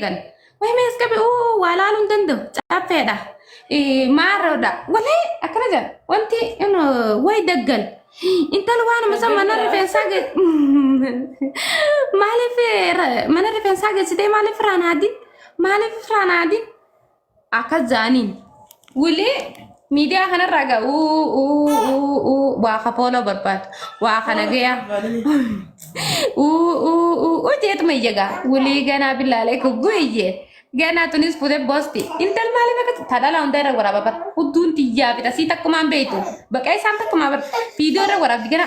قال وهي ما يسكبي ولا لون دندو تعفيدا ما ردا ولا أكرجل وانت إنه واي دقل انت لو انا مثلا ما نعرف انساق ما لي ما نعرف انساق سيدي ما لي فران عادي ما لي فران عادي أكزانين ولي ميديا خنا راجع او واخفولا بربات واخنا جيا وجيت ما يجا ولي جانا بالله عليك قويه جانا تونس فودي بوستي انت المالي بك تدلا اندر ورا بابا ودون تيجا بتسيتك كمان بيتو بقى سانتك كمان فيديو ورا بيجنا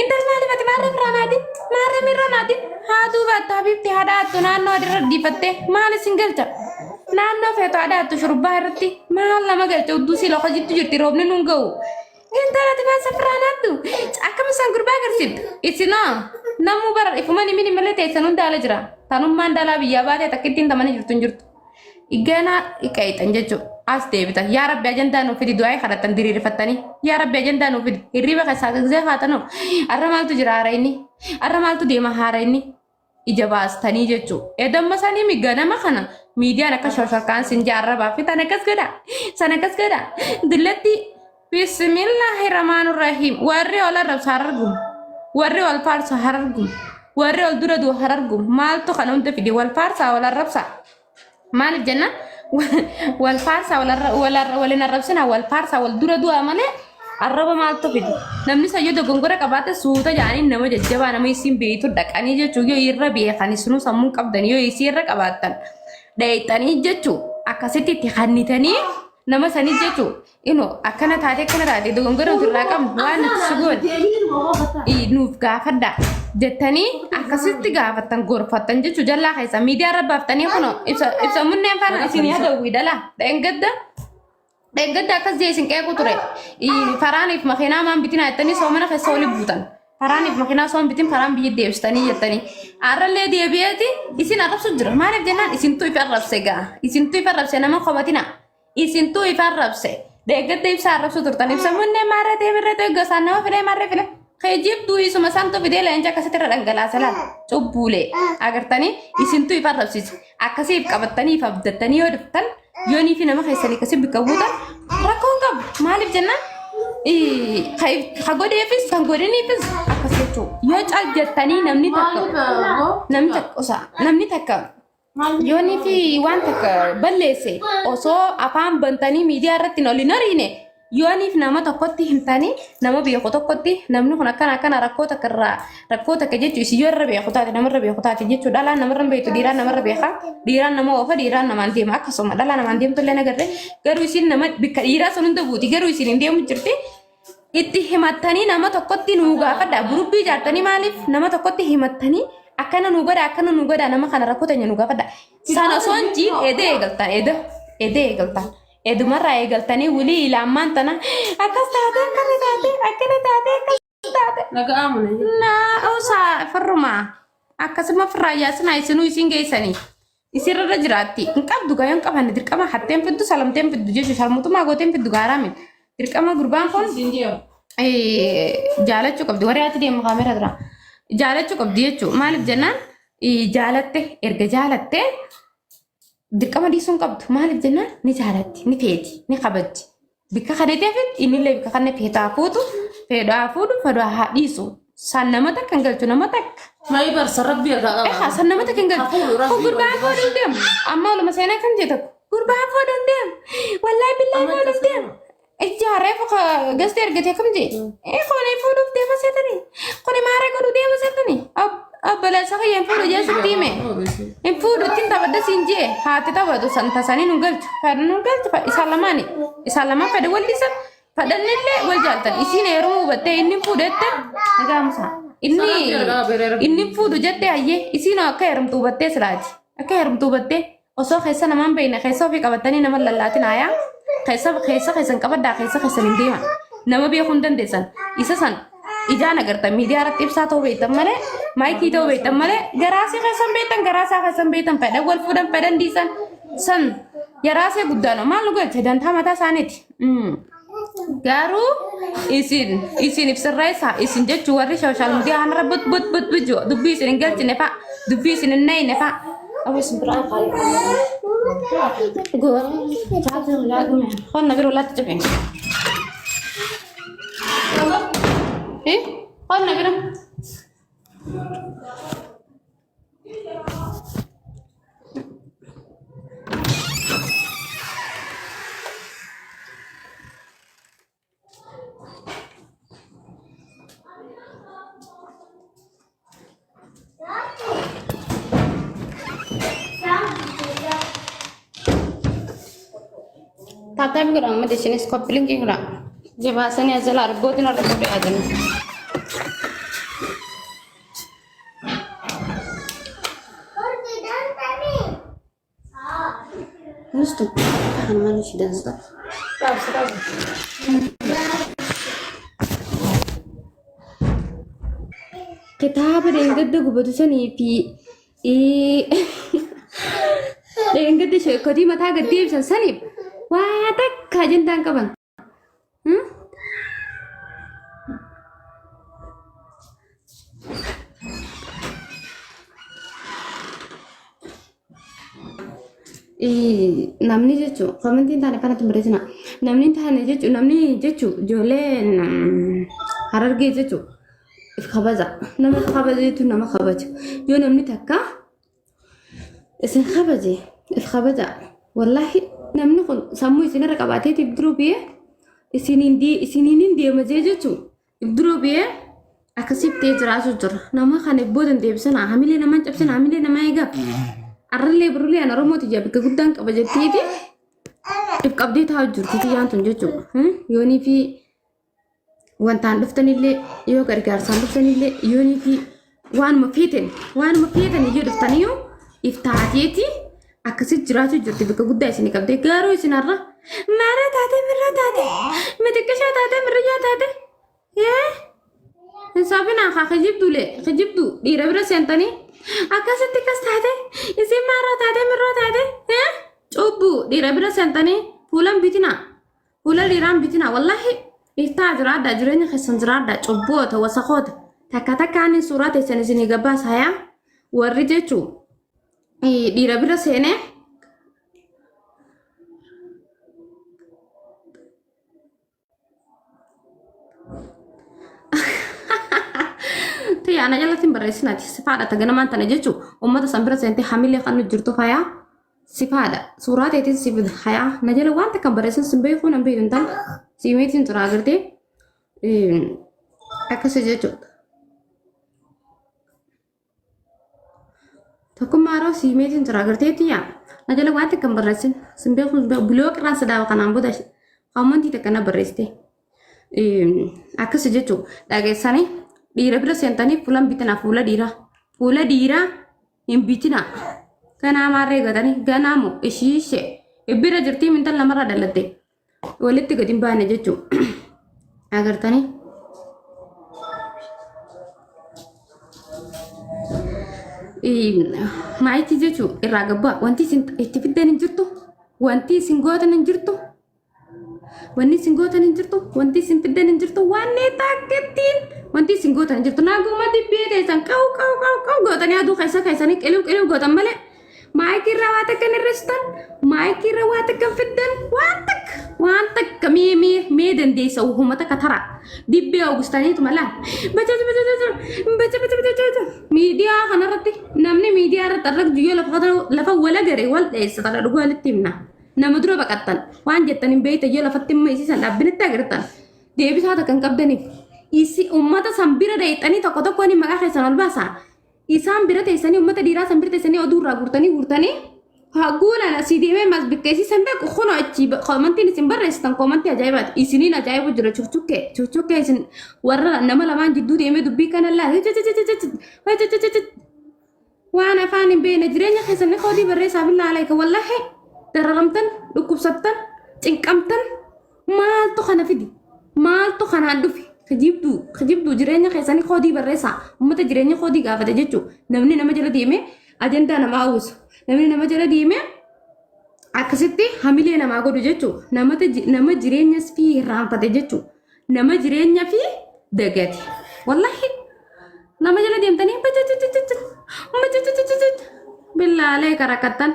انت المالي بك ما رنادي ما رنادي هادو بتحبيبتي هذا تنانو دي فتة مالي سنجلتا naannoo feeto adaattu shurbaa irratti maal lama galte udduusii loqa jittu jirti roobni nun ga'u intalati baasa firaanaattu akkam isaan gurbaa agarsiiftu isinoo namuu bara ifumani mini malee teessan hundaala jira tanummaan daalaa biyyaa baatee takkittiin tamanii jirtu hin jirtu igganaa iqayitan jechuu as deebitan yaa rabbi ajandaa nuuf fidi du'aa kadhatan diriirfattanii yaa rabbi ajandaa nuuf fidi hirriba keessaa gaggee haatanoo arra maaltu jira haara inni arra maaltu deema haara inni ija baastanii jechuu edamma sanii migganama kana miidiyaan akka shoshokaan sinjaarra baafi sana kas gada dillatti bismillahir rahmanir rahim warri ol arabsa harargum warri ol farsa harargum warri ol duradu harargum maaltu kana unta fidi wal farsa wal arabsa maalif janna wal farsa wal arabsina wal farsa wal duradu amale arraba maaltu fidi namni sayyado gongora qabaate suuta jaani nama jajjaba nama isin beetu dhaqanii jechuu yoo irra beekani sunu sammuu qabdan yoo isirra qabaatan daytanii jechuu akkasitti itti kannitanii nama sanii jechuu ino akkana taate dogongora irraa qabnu waan itti sugoon nuuf gaafadha jettanii akkasitti gaafatan gorfatan jechuu jallaa keessa miidiyaa irra baaftanii kuno ibsa munneen faana isin yaadawwi dala denggadda akkas jee isin qeequ ture faraaniif makiinaa maan bitina jettanii soomana keessa oli buutan faraaniif makiinaa soom bitin faraan biyyi deebistanii jettanii arrallee deebi'eeti isin arrabsu jira maaliif jennaan isintu ifa arrabse gaa isintu ifa arrabse nama qobatina isintu ifa arrabse denggadda ibsa arrabsu turtan ibsa munneen maarree deebirree eeggasaan nama filee maarree filee kejibtu isuma santo fidee leenca akkasitti irra dhangalaasa laal cubbuulee agartanii isintu ifa arrabsiisu akkasiif qabattanii fi abdattanii yoo dhuftan yoonii fi nama keessanii akkasii bikka buutan rakkoon qabu maaliif jennaan kagodeefis kan godhaniifis akkas jechuu yoo caal jettanii namni takka yoonii fi waan takka balleesse osoo afaan bantanii miidiyaa irratti hin horiine yooniif nama tokkotti himtanii nama beeku tokkotti namni kun akkana rakkoo takka jechuu isin yoo irra beeku taate namarra beeku taate jechuu dhalaan namarra beektu dhiiraan namarra beeka dhiiraan nama oofa dhiiraan namaan deema akkasuma dhalaa namaan deemtu illee nagarre garuu isin nama bikka dhiiraa sun hunda buuti garuu isin hin deemu jirti itti himattanii nama tokkotti nuu gaafadha gurubbii jaartanii maaliif nama tokkotti himattanii akkana nuu godha nama kana rakkoo tanya nuu gaafadha sana soon jiin edee eegaltan edumarraa eegaltanii wulii ilaamaan tana akkas taate akkana taate naga'amune osaa farrumaa akkasuma firraayyaasina isinuu isin geessanii isirra jiraatti hin qabdu gayoon qabanne dirqama hatteen fiddu salamteen fiddu jechuu sharmutumaa gooteen fiddu gaaraamin dirqama gurbaan kun jaalachuu qabdi wariyaatti deemu kaamera dura jaalachuu qabdi jechuu maaliif jennaan jaalatte erga jaalatte dirqama dhiisuun qabdu maaliif jennaan ni jaalatti ni feeti ni kabajji bikka kaneteef innillee bikka kanne feetaa fuutu feedhaa fuudhu fedhaa haa dhiisu san nama takka hin galchu nama takka maayii barsa rabbi irraa san nama takka hin galchu gurbaa fuudhan deemu amma oluma seenaa kan jee tokko gurbaa fuudhan deemu wallaahi billaahi fuudhan deemu ijaaree foka gasti ergatee kam jee kone fuudhuuf deema seetanii kone maaree godhuu deema seetanii Abala saka yang fudu je sutime. Yang fudu tinta pada sinje. Hati tahu tu santa sani nunggal. Pada nunggal tu Isalama pada wal disap. Pada nelle wal jaltan. Isi ne rumu bete ini fudu ete. Agak musa. Ini fudu jete aye. Isi no akaram tu bete seraji. Akaram tu bete. Oso kesa nama bayna kesa fi kabatani nama lalatin ayam. Kesa kabat dah kesa lindima. Nama biar kundan desan. Isa san. Ijaan agarta miidiyaa irratti ibsaa ta'uu beektan malee maayikii ta'uu beektan malee garaasii keessan beektan garaasaa keessan beektan fedhan wal fuudhan fedhan dhiisan san yaraasee guddaadha maal nu galche dantaa mataa isaaniiti garuu isin ibsirraa isaa isin jechuu warri sooshaal miidiyaa hanarra but dubbii isin hin galchine fa'a dubbii isin hin nayine fa'a أبس برا خالي قول تعال لا قوم خلنا نبير ولا تجيبين ايه خلنا نبير Tata bi kira amma desini skoppling kira jebasani azal arbotin arbot adan نستو أنا ما نشيد أصلا كتاب رنجد غبطو سني في إيه رنجد شو كدي متى قديم سني واتك كاجن تان كمان namni jechuun komentiin taane kanatti bareedina namni taane jechuun namni jechuun ijoolleen harargee jechuun if kabaja nama kabaja jechuun nama kabaja yoo namni takka isin kabaje if kabaja wallahi namni kun sammuu isin irra qabaatee if duruu biyee isiniin deema jechuun if duruu biyee akkasitti jiraachuu jira nama kan eebboodan deebisana hamilee namaan cabsana hamilee namaa eegaa arralee birulee ana romooti jabbi guddaan qaba jettiiti if qabdee taa'u jirti yaantun jechuudha yoonii fi wantaan dhuftanillee yoo gargaarsaan dhuftanillee yoonii fi waanuma fiitan iyyuu dhuftaniyyuu if taateeti akkasitti jiraachuu jirti bakka guddaa isin qabdee gaaroo isin har'a maara taate mirra taate mitiqqishaa taate mirriyyaa taate hisaabinaa haa kijibdu dhiira bira seentanii akkasitti kas taate isin maara taate mirra taate cubbu dhiira bira seentanii fuulan bitina fuula dhiiraan bitina wallahi iftaa jiraadha jireenya keessan jiraadha cubboota wasaqoota takka takkaanin suuraa teessan isinii gabbaas hayaa warri jechuu dhiira bira seenee Tiyya ana jalatin barreessinaati sifaadha taganamaan tana jechuun uummata san bira seentee hamilee kan jirtu fayaa sifaadha suuraa teetiin sifid hayaa na jala waan takkan barreessin sin beekuu nan beekun tan siimeetiin tura agartee akkasii jechuudha. Tokkummaaroo siimeetiin tura agartee tiyya na jala waan takkan barreessin sin beekuu buloo qiraan sadaawa kanaan booda qaamantii takkana barreessite akkasii jechuudha dhageessanii. Dhiira bira seentanii fuulan bitina fuula dhiiraa hin bitina ganaa maarree gatanii ganaamu ishiishe bira jirtii mintal namarraa dhalatte walitti gadi hin baane jechuun agartanii maayitii jechuun irraa gabbaa wanti isin itti fiddan hin jirtu wanti isin gootan hin jirtu wanni isin gootan hin jirtu wanti isin fiddan hin jirtu waan neetaakettiin wanti isin gootan hin jirtu naaguma dibbee teessan qau gootanii aduu keessanii qiliw gootan malee maayikii irraa waa takkan irreessitan maayikii irraa waa takkan fiddan waan takka mee dandeessa uummata katara dibbee oogustaniitu malaan miidiyaa kanarratti namni miidiyaa irratti arrak jiyyoo lafa wala garee wal dheessatan dhuguu walitti himna. Nama dura baqattan waan jettan hin beeyta yoo lafatti immoo isiisan dhaabbinitti agartan deebisaa takkan qabdaniif isi ummata san bira dheexanii tokko ni maqaa keessan ol baasaa isaan bira teessanii ummata dhiiraa san bira teessanii oduu irraa guurtanii haguulan asii deemee mas bitteessisan beeku kuno achi koomantiin isin barreessitan koomantii ajaa'ibaati isiniin ajaa'ibu jira chuchukkee isin warra nama lamaan jidduu deemee dubbii kanallaa waan afaan hin beekne jireenya keessan qoodii barreessaaf ilaalaa wallahi dararamtan dhukkubsattan cinqamtan maaltu kana fidi maaltu kanaan dhufi kijibduu jireenya keessanii qoodii barreessaa ummata jireenya qoodii gaafate jechuun namni nama jala deemee ajandaa namaa hawwisu namni nama jala deemee akkasitti hamilee namaa godhu jechuun nama jireenyas fi irraanfate jechuun nama jireenya fi dagate wallahi nama jala deemtanii بالله عليك ركبتن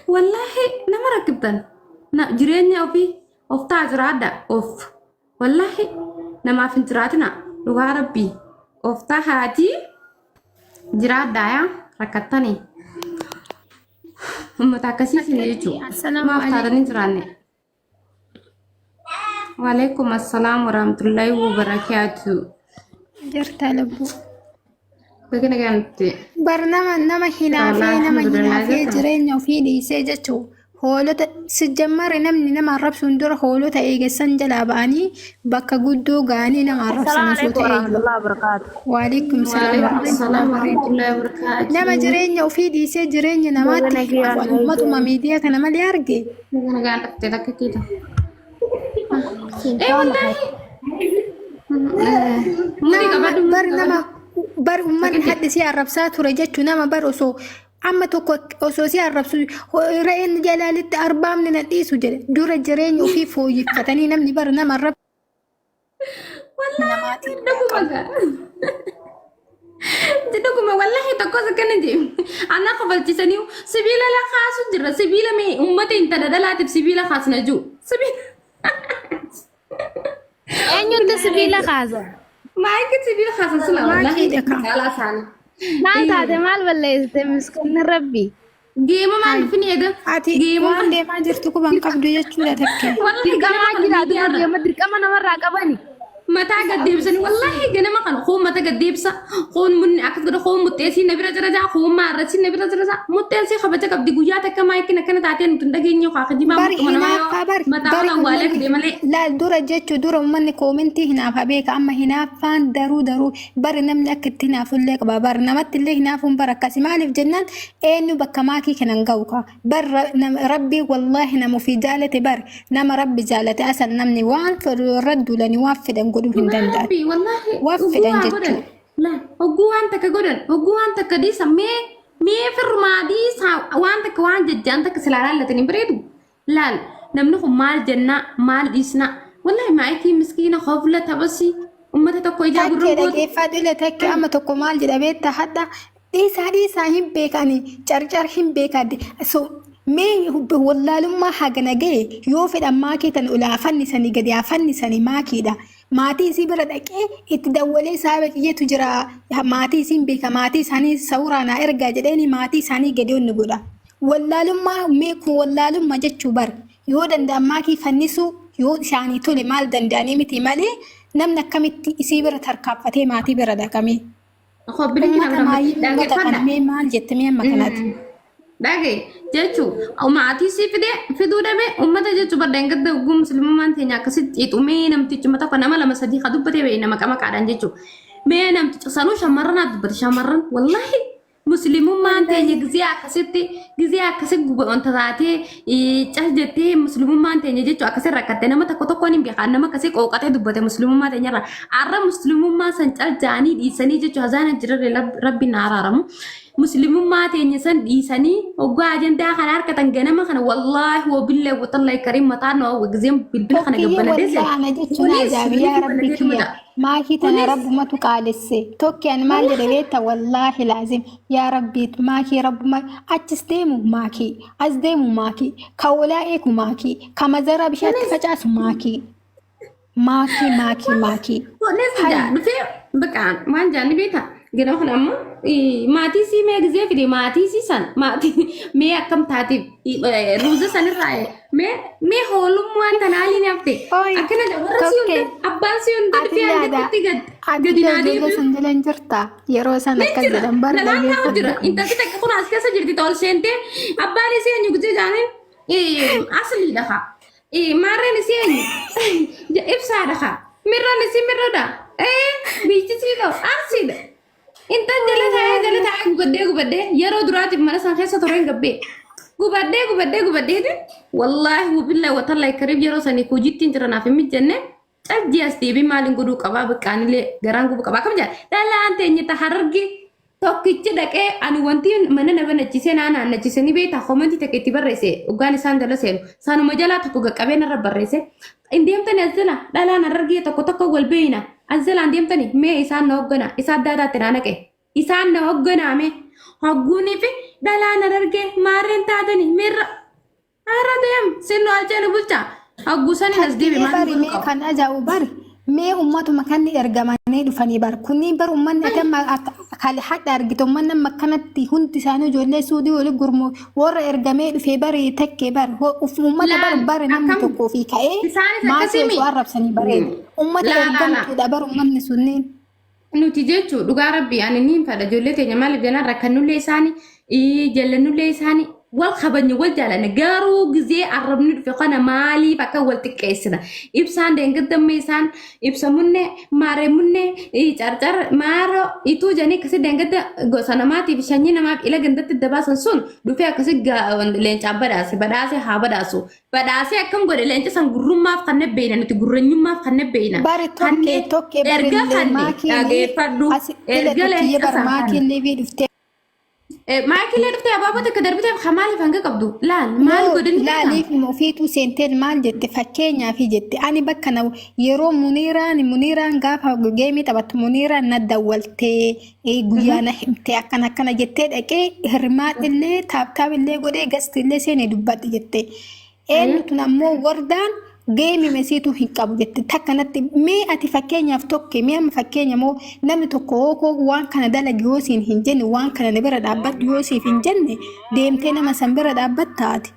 والله نما ركبتن جريني وفي وفتح جرادا اوف والله نما في جراتنا لغا ربي وفتح هاتي جرادا يا ركبتني متاكسي سنيجو السلام ما افتادني جراني وعليكم السلام ورحمة الله وبركاته جرت لبو بكنا كانت برنامج نما هنا في نما هنا في جرين وفي دي سجتو هولو سجمر نمني نما رب سندور هولو تايجا سنجلا باني بكا قدو غاني نما رب سنسوت ورحمة الله وبركاته. وعليكم السلام ورحمة الله وبركاته نما جرين وفي دي سجرين نما أمة ميديا كنما ليارجي بكنا كانت لك كده ايه والله بر نما بر أمة حد سي الربسات ورجتو نما بر أسو أما توكو أسو سي الربسو رأين جلالة أربعة من الإيسو جل دور الجرين وفي فوي فتاني نمني بر نما الرب والله تدقوا والله تقص كنجي أنا قبلت سنيو سبيلا لا خاص جرا سبيلا مي أمتي انت دلات بسبيلا خاص نجو سبيلا أين ينت سبيل غازة؟ ما يكت سبيلا خاص سلا والله لا سان ما أنت هذا مال ولا يستمسكن ربي. جيما ما فيني هذا عتي جيما وان دي ما جرتكو بانقبضو يجو لا تكي والله كما أجل هذا ما أدري كم أنا مرة قبلني. متى قد يبسني والله جنا ما كانوا خوم متى قد يبسا خوم من أكثر كده خوم متأسي نبي رجع خوم ما رسي نبي رجع متأسي خبرتك قبل جوجاتك كما يمكن كنا تعطين تندقين يو خاخدي ما بار مكمل هنا ما بار متى ولا والك دي ملي لا دور جتشو دور من كومنتي هنا فبيك أما هنا فان درو بار نملك تنا فلك بار نمت اللي هنا فم بركة مالي في جنة إنه بكماكي كنا نجوكا بار ربي والله نمو في جالة بار نم ربي جالة أصل نمني وان فرد لني وافد نقولوا هندن ربي والله وافد جتشو لا هو أنت كجودن هو أنت كديس مي في الرماديس وأنت كوان جد أنت كسلالة لا تنبريدو لا نمنه مال جنة مال ديسنا والله معك مسكينة خافلة تبصي أمتها تكوي جاب الرجل كيف فادلة تك أما تكمال جد بيت حتى ديسا هم بيكاني جرجر هم بيكادي سو مي والله لما حاجنا جاي يوفد أما كيتن ولا فني سني قد يفني سني ما كده ماتي سي بردك يتدولي سابق يتجرى ماتي سين بيك ماتي ساني سورانا ارجع جديني ماتي ساني قديون نقولا والله لما ميكو والله لما جتشو بر يودن دماكي فنسو يود شاني تولي مال دنداني متي مالي نمنا كمتي سيبر تركب فتي ماتي بردا كمي أخو بلكنا برا مي مال جت مي مكانات داغي جچو او ماتي سي فدو دبه امته جچو بدنگد غو مسلم مان تنيا كسيت يتومي نمتي چمتا كنما لما صدي خدبته بينا مكما كادان جچو مي نمتي چسانو شمرنا دبر شمرن والله مسلم مان تنيا غزيا كسيت غو انت ذاتي چجته مسلم مان تنيا جچو اكسر ركته نما تكو تكو ني بيخان نما كسي قوقته دبته مسلم مان تنيا ار مسلم ما سنچل جاني دي سني جچو هزان جر ربي نارارم مسلم ما تنسن ديساني وقاعدين ده خنار كتنجنا ما خنا والله وبالله وطلع كريم مطارنا وجزيم بالبلا خنا قبلنا ديزل أنا جت نازع يا ربي كيا ما كيت أنا رب ما تقالسي توكي أنا ما جريت والله لازم يا ربي ما كي رب ما أتستيمو ماكي أزديمو ماكي كولائك ماكي كما زرا بشات فجأة ماكي ونسجع في بكان ما جاني بيتا جنا خنا أما ماتي سي مي غزي في ماتي سي سن ماتي مي كم تاتي روزه سن راي مي هولم وان تنالي نفتي اكنا دبرسي اباسي انت في عندك تيجد قدنادي سندلن جرتا يروسا نكدن بردا انت تكون اسكا سجرتي تول سنتي اباني سي اني غزي جانين اصلي دخا مارن سي اني افسا دخا مرن سي مردا بيجي سيدو ارسيد انت جلت هاي غبدي يرو دراتي مرسان خيسه تورين غبي غبدي والله وبالله وتالله كريم يرو سني كوجيتين ترنا في مجنه اجي استيبي مالين غدو قبا بكان لي غران غبو قبا كم جا لا انت ني تحررغي توكيتش دقه اني وانتي من نبنچسن انا نچسني بيتا كومنتي تكتي برسه افغانستان دلسه سانو مجالا تكو قبينا ربرسه انديم تنزلا لا نرغي تكو والبينا أنزل عندي أمتني مي إسان نوجنا إسان دادا تنانك إسان نوجنا مي hagguunii fi dhalaan argee maarreen taatanii mirra har'a deem sinnu alcheenu bulchaa hagguusanii as deebi maal bari mee kan ajaa'u bari mee ummatuma kan ergamanii dhufanii bar kunniin bar ummanni atamma kali hadda argite ummanni amma kanatti hundi isaanii ijoollee suudii wali gurmu warra ergamee dhufee bari takkee bar ummata bar namni tokkoo fi ka'ee maasii osoo arrabsanii bareedu ummata ergamtuudha bar ummanni sunniin. Nuti jechuun dhugaa rabbii ani niin fadha ijoollee teenya maaliif jennaan rakkannullee isaanii jallannullee isaanii wal kabajni wal jaalanne garuu gizee arrabni dhufe kana maaliif akka wal xiqqeessina ibsaan deengaddamme isaan ibsamunne maareemunne carcar maaro ituu janii akkasi deengadda gosa namaatiif shanyii namaaf ila gandatti dabaasan sun dhufee akkasi leencaa badhaase haa badhaase akkam godhe leenca san gurrummaaf kan nebbeeyna nuti gurreenyummaaf kan nebbeeyna bari tokkee erga kanne dhageeffadhu erga leenca san Maakillee dhuftee abaaboo takka darbiteef hamaaliif hanga qabdu laal maal godhani laaliif ofiitu seenteen maal jette fakkeenyaaf jette ani bakka na yeroo muniiraan gaafa geemii taphattu muniiraan na dawwaltee guyyaa na himtee akkana jettee dhaqee hirmaadhillee taaptaabillee godhee gastillee seenee dubbadhi jette eenyutu ammoo wardaan geemii mesiitu hin qabu jette takkanatti mee ati fakkeenyaaf tokko mee amma fakkeenya moo namni tokko hoo waan kana dalagi yoo siin hin jenne waan kana na bira dhaabbadhu yoo siif hin jenne deemtee nama san bira dhaabbattaati.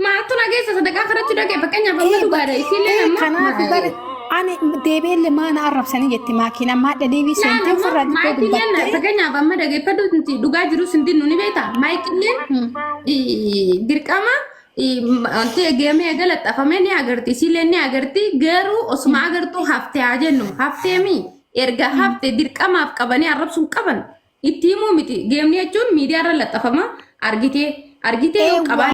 Maattu nageessa sadaqaa kadhachuu dhaqee fakkeenyaaf amma dhugaadha isiillee nama. Kanaaf bari ani deebiillee maana arrabsanii jette maakiina maadha deebii seentee ofirraa dhibbee dubbattee. Fakkeenyaaf amma dhageeffadhu dhugaa jiru sindin nuni beektaa maayikilleen dirqama. Anti geemee galaxafamee ni agarti siileen ni agarti garuu osuma agartuu haftee haa jennu hafteemi erga haftee dirqamaaf qabanii arrabsuun qaban itti himuu miti geemni jechuun miidiyaarra laxafama argitee qabaa.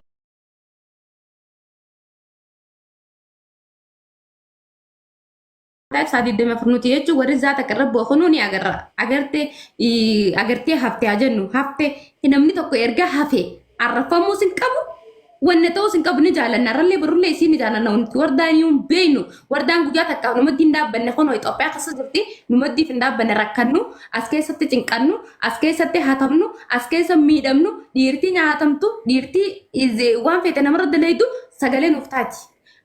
Saadi deema furnuti jechuun warri zaata qarra boqonnuu ni agartee haftee haa jennu haftee namni tokko erga hafee arrafamuu sin qabu. Wanne ta'uu sin qabu ni jaalanna rallee barullee isiin ni jaalanna wanti wardaan yuun beeynu wardaan guyyaa takka numatti hin dhaabbanne kunoo Itoophiyaa keessa jirti numatti hin dhaabbanne rakkannu as keessatti cinqannu as keessatti hatamnu as keessa miidhamnu dhiirtii nyaatamtu dhiirtii waan feete namarra dalaytu sagalee nuuf taati.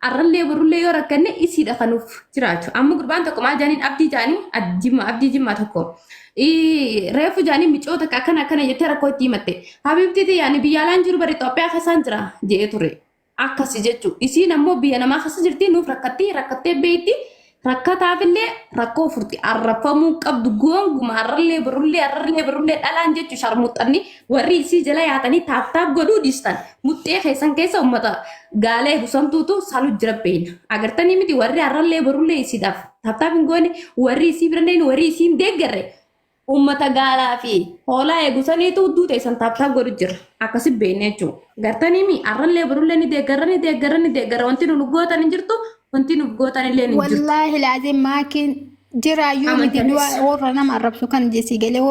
Arrallee barullee yoo rakkanne isiidha kanuuf jiraatu amma gurbaan tokko maal jaaniin abdii jimmaa tokko. Reefu jaanii micoota akkana jettee rakkoo itti himatte habibtiiti yaani biyyaalaan jiru bari Itoophiyaa keessaan jira jee ture akkasi jechuun isiin ammoo biyya namaa keessa jirti nuuf rakkattee beeyti rakkataafillee rakkoo furti arrafamuu qabdu goonguma arrallee barullee dhalaan jechuun sharmuuxanni warri isii jala yaatanii taaptaap godhuu dhiistan muxxee keessan keessa uummata gaalee busantuutu salu jira beeyna agartanii miti warri arrallee barullee isiidhaaf taaptaap hin goone warri isii biranneen warri isiin deeggarre. Ummata gaalaa fi hoolaa eegusaniitu hudduu teessan taaptaap godhu jira akkasi beekne jechuudha. Gartanii mi arrallee barullee ni deeggarra wanti nu gootan hin jirtu wanti nu gootan illee hin jirtu. Wallaahi laazim maakiin jiraayyuu miti warra nama arrabsu kan jessi galee